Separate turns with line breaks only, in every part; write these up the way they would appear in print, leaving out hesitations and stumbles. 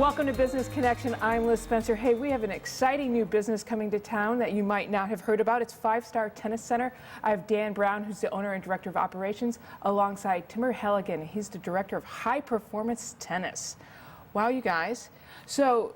Welcome to Business Connection. I'm Liz Spencer. Hey, we have an exciting new business coming to town that you might not have heard about. It's Five Star Tennis Center. I have Dan Brown, who's the owner and director of operations, alongside Timur Halligan. He's the director of high performance tennis. Wow, you guys. So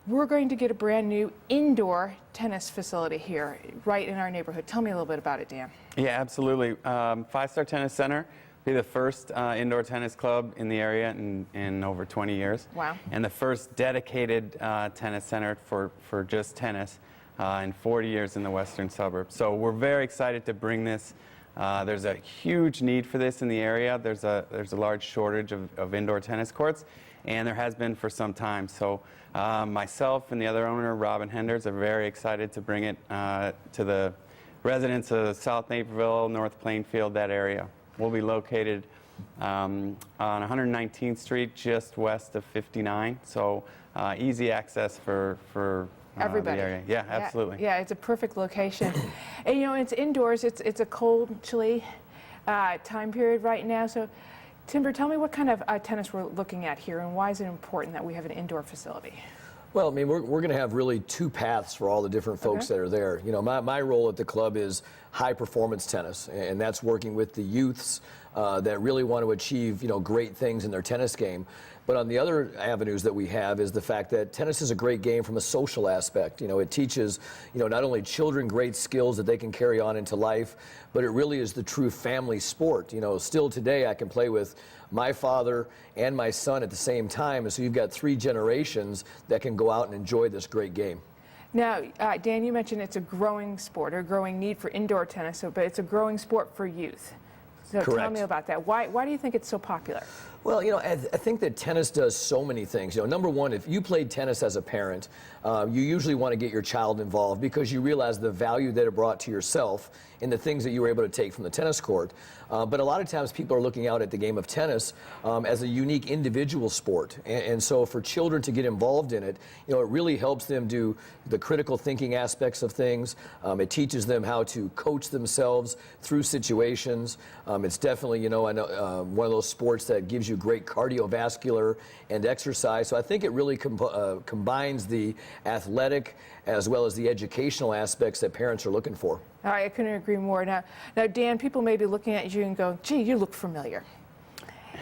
we're going to get a brand new indoor tennis facility here right in our neighborhood. Tell me a little bit about it, Dan.
Yeah, absolutely. Five Star Tennis Center. Be the first indoor tennis club in the area in over 20 years.
Wow.
And the first dedicated tennis center for just tennis in 40 years in the western suburbs. So we're very excited to bring this. There's a huge need for this in the area. There's a large shortage of indoor tennis courts, and there has been for some time. So myself and the other owner, Robin Henders, are very excited to bring it to the residents of South Naperville, North Plainfield, that area. We'll be located on 119th Street, just west of 59, so easy access for
everybody.
The area. Yeah, absolutely.
Yeah, it's a perfect location. And you know, it's indoors. It's a cold, chilly time period right now. So, Timber, tell me what kind of tennis we're looking at here, and why is it important that we have an indoor facility?
Well, I mean, we're going to have really two paths for all the different folks that are there. You know, my role at the club is high performance tennis, and that's working with the youths that really want to achieve, you know, great things in their tennis game. But on the other avenues that we have is the fact that tennis is a great game from a social aspect. You know, it teaches, you know, not only children great skills that they can carry on into life, but it really is the true family sport. You know, still today I can play with my father and my son at the same time, and so you've got three generations that can go out and enjoy this great game.
Now, Dan, you mentioned it's a growing sport, or a growing need for indoor tennis, but it's a growing sport for youth. So
Correct.
Tell me about that. Why do you think it's so popular?
Well, you know, I think that tennis does so many things. You know, number one, if you played tennis as a parent, you usually want to get your child involved because you realize the value that it brought to yourself in the things that you were able to take from the tennis court. But a lot of times people are looking out at the game of tennis as a unique individual sport. And so for children to get involved in it, you know, it really helps them do the critical thinking aspects of things. It teaches them how to coach themselves through situations. It's definitely, you know, one of those sports that gives you great cardiovascular and exercise. So I think it really combines the athletic as well as the educational aspects that parents are looking for.
All right, I couldn't agree more. Now, Dan, people may be looking at you and go, gee, you look familiar.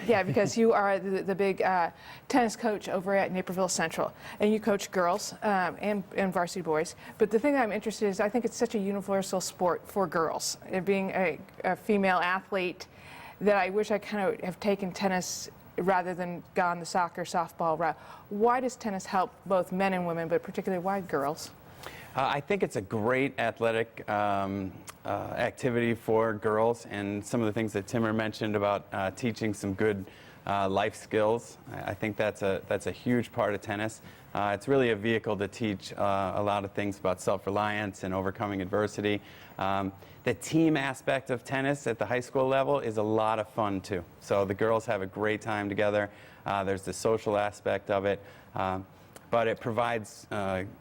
Yeah, because you are the big tennis coach over at Naperville Central, and you coach girls and varsity boys. But the thing I'm interested in is I think it's such a universal sport for girls. And being a female athlete, that I wish I kind of have taken tennis rather than gone the soccer, softball route. Why does tennis help both men and women, but particularly why girls?
I think it's a great athletic activity for girls, and some of the things that Timur mentioned about teaching some good life skills. I think that's a huge part of tennis. It's really a vehicle to teach a lot of things about self-reliance and overcoming adversity. The team aspect of tennis at the high school level is a lot of fun too. So the girls have a great time together. There's the social aspect of it. But it provides,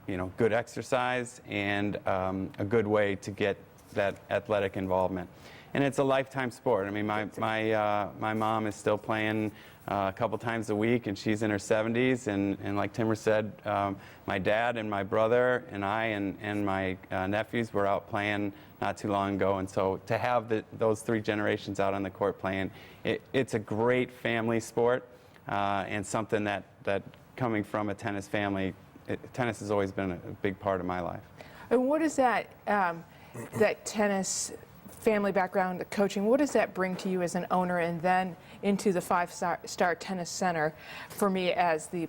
you know, good exercise and a good way to get that athletic involvement. And it's a lifetime sport. I mean, my mom is still playing a couple times a week, and she's in her 70s. And like Timur said, my dad and my brother and I and my nephews were out playing not too long ago. And so to have those three generations out on the court playing, it's a great family sport and something that coming from a tennis family, tennis has always been a big part of my life.
And what is that, that tennis family background, the coaching, what does that bring to you as an owner and then into the Five Star Tennis Center for me as the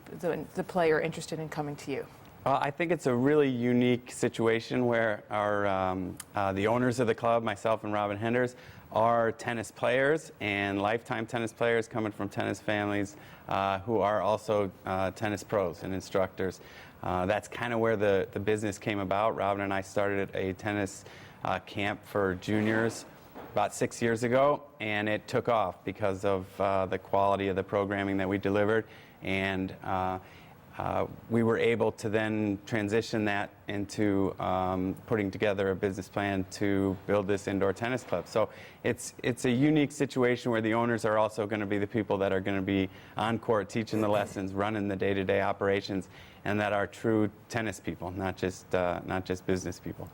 player interested in coming to you?
I think it's a really unique situation where the owners of the club, myself and Robin Henders, are tennis players and lifetime tennis players coming from tennis families who are also tennis pros and instructors. That's kind of where the business came about. Robin and I started a tennis camp for juniors about 6 years ago, and it took off because of the quality of the programming that we delivered. And we were able to then transition that into putting together a business plan to build this indoor tennis club. So it's a unique situation where the owners are also going to be the people that are going to be on court teaching the lessons, running the day-to-day operations, and that are true tennis people, not just business people.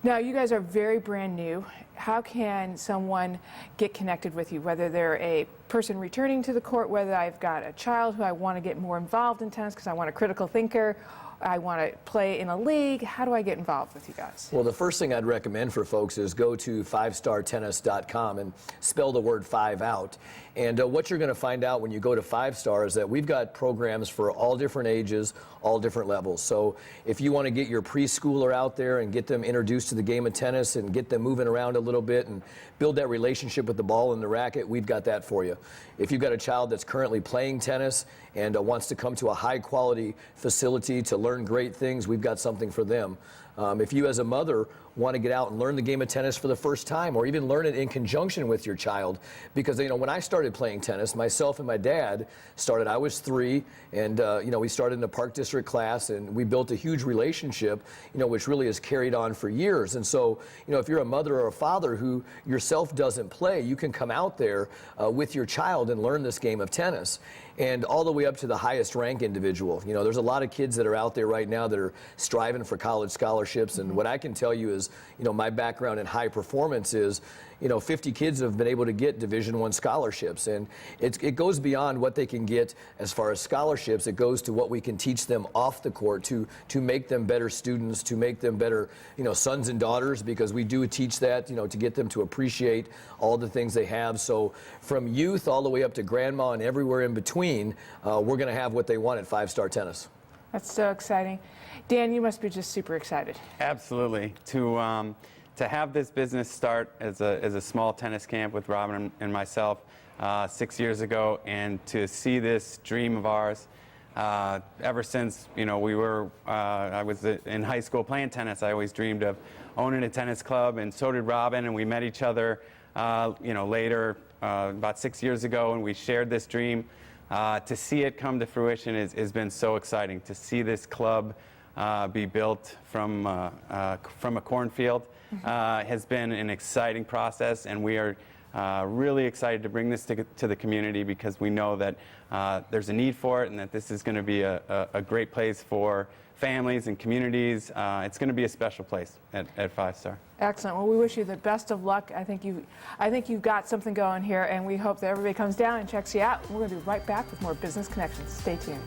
Now, you guys are very brand new. How can someone get connected with you, whether they're a person returning to the court, whether I've got a child who I want to get more involved in tennis because I want a critical thinker, I want to play in a league? How do I get involved with you guys?
Well, the first thing I'd recommend for folks is go to 5startennis.com and spell the word 5 out. And what you're going to find out when you go to 5 Star is that we've got programs for all different ages, all different levels. So if you want to get your preschooler out there and get them introduced to the game of tennis and get them moving around a little bit and build that relationship with the ball and the racket, we've got that for you. If you've got a child that's currently playing tennis and wants to come to a high quality facility to learn great things, we've got something for them. If you as a mother want to get out and learn the game of tennis for the first time, or even learn it in conjunction with your child, because when I started playing tennis, myself and my dad started, I was 3, and we started in a Park District class, and we built a huge relationship, which really has carried on for years. And so, if you're a mother or a father who yourself doesn't play, you can come out there with your child and learn this game of tennis. And all the way up to the highest rank individual. There's a lot of kids that are out there right now that are striving for college scholarships. And what I can tell you is, my background in high performance is, 50 kids have been able to get Division I scholarships. And it goes beyond what they can get as far as scholarships. It goes to what we can teach them off the court to make them better students, to make them better, sons and daughters, because we do teach that, to get them to appreciate all the things they have. So from youth all the way up to grandma and everywhere in between, we're going to have what they want at 5 Star Tennis.
That's so exciting. Dan, you must be just super excited.
Absolutely. To have this business start as a small tennis camp with Robin and myself 6 years ago, and to see this dream of ours ever since I was in high school playing tennis, I always dreamed of owning a tennis club, and so did Robin, and we met each other later about 6 years ago, and we shared this dream. To see it come to fruition has been so exciting. To see this club be built from a cornfield has been an exciting process, and we are really excited to bring this to the community, because we know that there's a need for it, and that this is going to be a great place for families and communities. It's going to be a special place at 5 Star.
Excellent. Well, we wish you the best of luck. I think you've got something going here, and we hope that everybody comes down and checks you out. We're going to be right back with more Business Connections. Stay tuned.